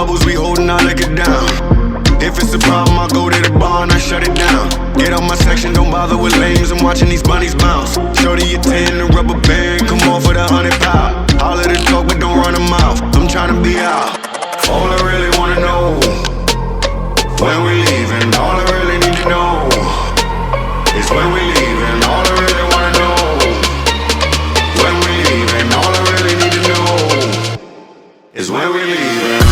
bubbles, we holding our liquor down. If it's a problem, I go to the bar and I shut it down. Get out my section, don't bother with lames. I'm watching these bunnies bounce. Shorty a 10, a rubber band, come on for the 100 pound. All of the talk, but don't run them mouth. I'm trying to be out. All I really wanna know, when we leaving. All I really need to know is when we leaving. All I really wanna know, when we leaving. All I really need to know is when we leaving.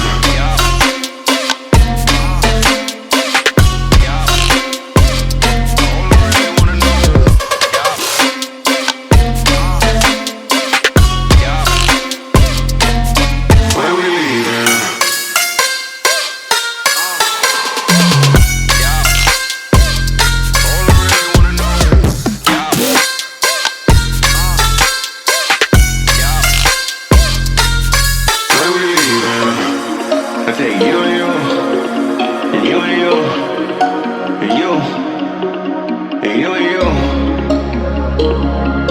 I take you and you, and you and you, and you, and you and you,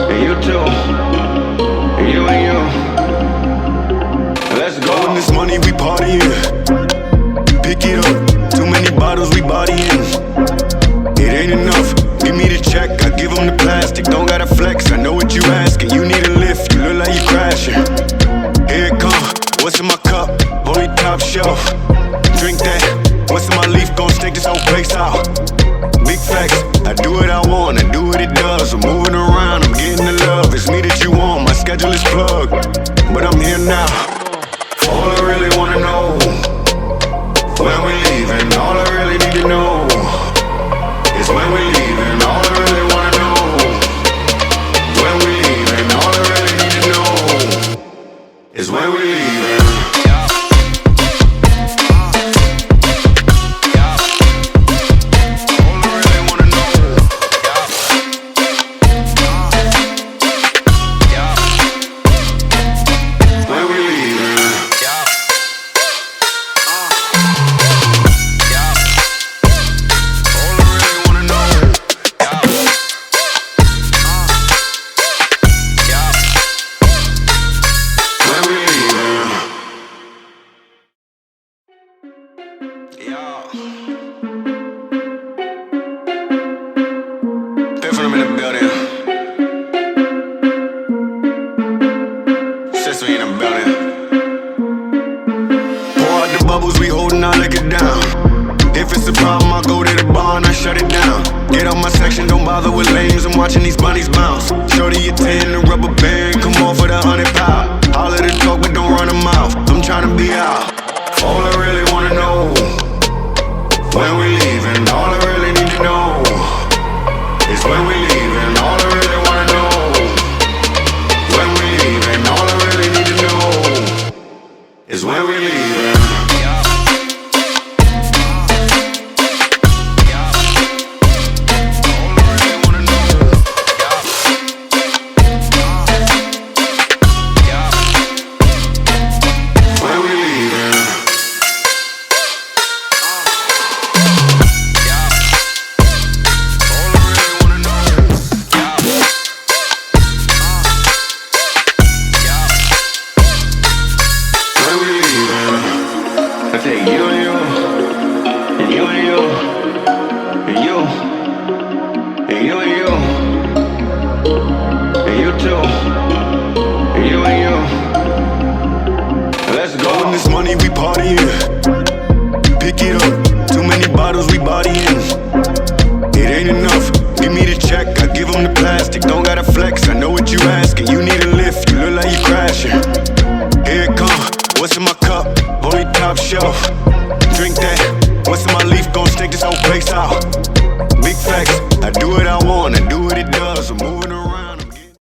and you too, and you and you. Let's go. When this money we partying, pick it up. Too many bottles we bodying. It ain't enough. Give me the check, I give them the plastic. Don't gotta flex, I know what you asking. You need a lift, you look like you crashing. Here it come. What's in my cup? Only top shelf. Drink that. What's in my leaf? Gon' stake this whole place out. Big facts. I do what I want. I do what it does. I'm moving around. I'm getting the love. It's me that you want. My schedule is plugged, but I'm here now. All I really wanna know, when we leaving. All I really need to know is when we leaving. All I really wanna know, when we leaving. All I really need to know is when we leaving. I'm in the building. Since we in the building. Pour out the bubbles, we holding our liquor down. If it's a problem, I go to the bar and I shut it down. Get out my section, don't bother with lames. I'm watching these bunnies bounce. Shorty a 10, a rubber band, come on for the 100 pound. All of the talk, but don't run them mouth. I'm trying to be out. All I really wanna know, when we leaving. All I really need to know is when we leaving. All I really wanna know, when we leaving. All I really need to know is when we leaving. I take you and you, and you and you, and you, and you and you, and you too, and you and you. Let's go. When this money we partying, pick it up. Too many bottles we bodying. It ain't enough. Give me the check, I give them the plastic. Don't gotta flex, I know what you asking. You need a lift, you look like you crashing. Here it come. What's in my cup? Only top shelf. Drink that. What's in my leaf? Gon' stake this whole place out. Big facts. I do what I want. I do what it does. I'm moving.